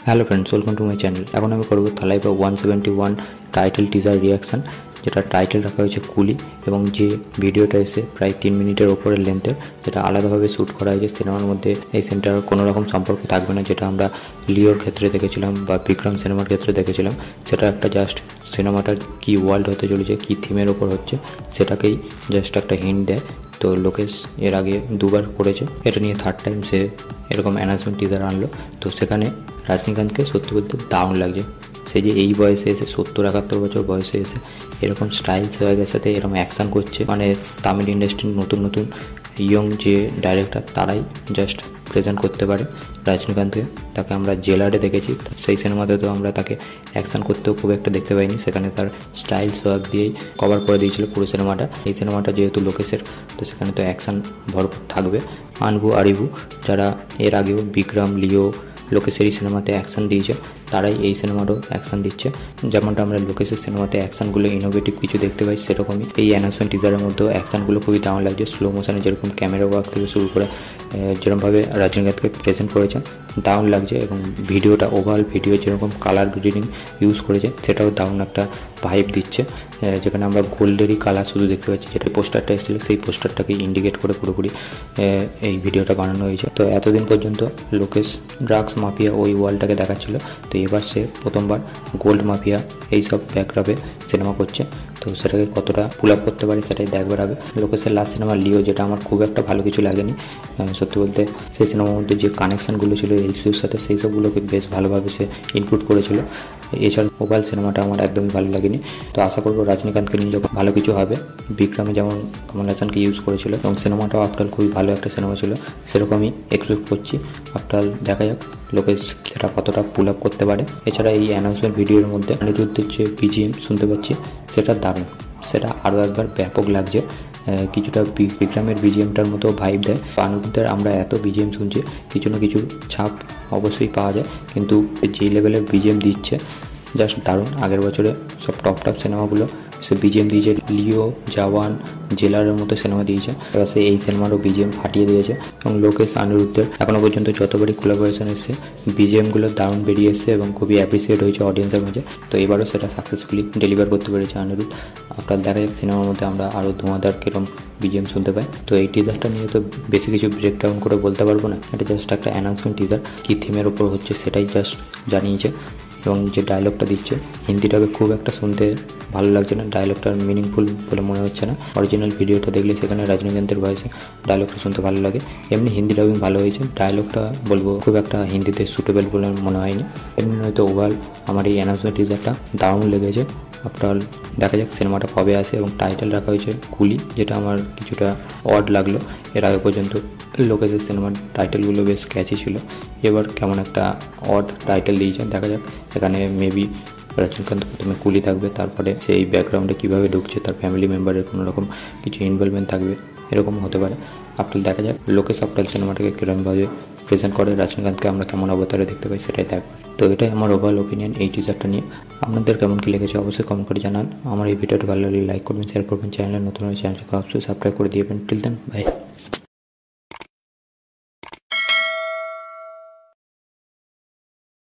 Hello friends, welcome to my channel. এখন আমি করবো থালাইভা 171 টাইটেল টিজার রিয়াকশান, যেটা টাইটেল রাখা হয়েছে কুলি, এবং যে ভিডিওটা এসে প্রায় 3 মিনিটের ওপরে লেন্থের, যেটা আলাদাভাবে শ্যুট করা হয়েছে। সিনেমার মধ্যে এই সিনটার কোনো রকম সম্পর্ক থাকবে না, যেটা আমরা লিওর ক্ষেত্রে দেখেছিলাম বা বিক্রম সিনেমার ক্ষেত্রে দেখেছিলাম। সেটা একটা জাস্ট সিনেমাটার কী ওয়ার্ল্ড হতে চলেছে, কী থিমের ওপর হচ্ছে, সেটাকেই জাস্ট একটা হিন্ট দেয়। তো লোকেশ এর আগে দুবার করেছে, এটা নিয়ে থার্ড টাইম সে এরকম অ্যানাউন্সমেন্ট টিজার আনলো। তো সেখানে রজনীকান্তকে সত্যি বলতে দারুণ লাগছে। সে যে এই বয়সে এসে 70-71 বছর বয়সে এসে এরকম স্টাইল সোয়াগের সাথে এরকম অ্যাকশান করছে, মানে তামিল ইন্ডাস্ট্রির নতুন নতুন ইয়ং যে ডাইরেক্টর তারাই জাস্ট প্রেজেন্ট করতে পারে রজনীকান্তকে। তাকে আমরা জেলারে দেখেছি, সেই সিনেমাতে তো আমরা তাকে অ্যাকশান করতেও খুব একটা দেখতে পাইনি। সেখানে তার স্টাইল সোয়াগ দিয়েই কভার করে দিয়েছিল পুরো সিনেমাটা। এই সিনেমাটা যেহেতু লোকেশের, তো সেখানে তো অ্যাকশান ভরপুর থাকবে। আনবু আরিবু, যারা এর আগেও বিক্রম, লিও, লোকেশেরই সিনেমাতে অ্যাকশান দিয়েছে, তারাই এই সিনেমারও অ্যাকশান দিচ্ছে। যেমনটা আমরা লোকেশের সিনেমাতে অ্যাকশানগুলো ইনোভেটিভ কিছু দেখতে পাই, সেরকমই এই অ্যানাউন্সমেন্ট টিজারের মধ্যেও অ্যাকশানগুলো খুবই দারুণ লাগছে। স্লো মোশনে যেরকম ক্যামেরা ওয়ার্ক থেকে শুরু করে যেরকমভাবে রজনীকান্তকে প্রেজেন্ট করেছেন দারুণ লাগছে। এবং ভিডিওটা ওভারঅল ভিডিও যেরকম কালার গ্রেডিং ইউজ করেছে সেটাও দারুণ একটা ভাইব দিচ্ছে। যেখানে আমরা গোল্ডেরই কালার শুধু দেখতে পাচ্ছি, যেটা পোস্টারটা এসেছিলো সেই পোস্টারটাকে ইন্ডিকেট করে পুরোপুরি এই ভিডিওটা বানানো হয়েছে। তো এতদিন পর্যন্ত লোকেশ ড্রাগস মাফিয়া ওই ওয়ার্ল্ডটাকে দেখাচ্ছিল, তো এবার সে প্রথমবার গোল্ড মাফিয়া এইসব ব্যাকড্রপে সিনেমা করছে। তো সেটাকে কতটা পুল আপ করতে পারে সেটাই দেখবার হবে। লোকেশের লাস্ট সিনেমা লিও, যেটা আমার খুব একটা ভালো কিছু লাগেনি সত্যি বলতে। সেই সিনেমার মধ্যে যে কানেকশানগুলো ছিল এলসিউর সাথে, সেই সবগুলোকে বেশ ভালোভাবে সে ইনক্লুড করেছিল। এছাড়া মোবাইল সিনেমাটা আমার একদমই ভালো লাগেনি। তো আশা করবো রজনীকান্তকে নিয়ে যখন ভালো কিছু হবে, বিক্রমে যেমন কমল হাসানকে ইউজ করেছিল এবং সিনেমাটাও আফটার খুবই ভালো একটা সিনেমা ছিল, সেরকমই এক্সপেক্ট করছি। আফটার দেখা যাক লোকেশ সেটা কতটা পুল আপ করতে পারে। এছাড়া এই অ্যানাউন্সমেন্ট ভিডিওর মধ্যে অনিরুদ্ধের যে বিজিএম শুনতে পাচ্ছি সেটা দারুণ, সেটা আরও একবার ব্যাপক লাগছে। কিছুটা বিক্রমের বিজিএমটার মতো ভাইব দেয়। অনিরুদ্ধের আমরা এত বিজিএম শুনছি, কিছু না কিছু ছাপ অবশ্যই পাওয়া যায়, কিন্তু যে লেভেলের বিজিএম দিচ্ছে জাস্ট দারুণ। আগের বছরে সব টপ সিনেমাগুলো সে বিজিএম দিয়েছে, লিও, জওয়ান, জেলারের মতো সিনেমা দিয়েছে, এবার সে এই সিনেমারও বিজিএম ফাটিয়ে দিয়েছে। এবং লোকেশ অনিরুদ্ধের এখনও পর্যন্ত যতবারই কোলাবোরেশন এসেছে বিজিএমগুলো দারুণ বেরিয়ে এসছে এবং খুবই অ্যাপ্রিসিয়েট হয়েছে অডিয়েন্সের মাঝে। তো এবারও সেটা সাকসেসফুলি ডেলিভার করতে পেরেছে অনিরুদ্ধ। আপনার দেখা যাক সিনেমার মধ্যে আমরা আরও ধোঁয়াদার কিরম বিজিএম শুনতে পাই। তো এই টিজারটা নিয়ে তো বেশি কিছু ব্রেকডাউন করে বলতে পারবো না, এটা জাস্ট একটা অ্যানাউন্সমেন্ট টিজার। কী থিমের ওপর হচ্ছে সেটাই জাস্ট জানিয়েছে। এবং যে ডায়লগটা দিচ্ছে হিন্দিটাকে খুব একটা শুনতে ভালো লাগছে না, ডায়লগটার মিনিংফুল বলে মনে হচ্ছে না। অরিজিনাল ভিডিওটা দেখলে সেখানে রজনীকান্তের ভয়েসে ডায়লগটা শুনতে ভালো লাগে। এমনি হিন্দি ডাবিং ভালো হয়েছে, ডায়লগটা বলবো খুব একটা হিন্দিতে সুটেবল বলে মনে হয়নি। এমনি হয়তো ওভারঅল আমার এই অ্যানাউন্সমেন্ট টিজারটা দারুণ লেগেছে। আফটার দেখা যাক সিনেমাটা কবে আসে। এবং টাইটেল রাখা হয়েছে কুলি, যেটা আমার কিছুটা অড লাগলো। এর আগে পর্যন্ত লোকেশের সিনেমার টাইটেলগুলো বেশ ক্যাচি ছিল, এবার কেমন একটা অড টাইটেল দিয়েছে। দেখা যাক এখানে মেবি রজনীকান্ত প্রথমে কুলি থাকবে, তারপরে সেই ব্যাকগ্রাউন্ডে কীভাবে ঢুকছে, তার ফ্যামিলি মেম্বারের কোনো রকম কিছু ইনভলভমেন্ট থাকবে, এরকম হতে পারে। আফটার দেখা যাক লোকেশ আফটার সিনেমাটাকে কীরকমভাবে প্রেজেন্ট করে, রজনীকান্তকে আমরা কেমন অবতারে দেখতে পাই সেটাই দেখব। তো এটাই আমার ওভারঅল ওপিনিয়ন এই টিজারটা নিয়ে। আপনাদের কেমন কী লেগেছে অবশ্যই কমেন্ট করে জানান। আমার এই ভিডিওটা ভালো লাগলে লাইক করবেন, শেয়ার করবেন, চ্যানেলে নতুন হলে চ্যানেলটাকে অবশ্যই সাবস্ক্রাইব করে দিবেন। Till then by.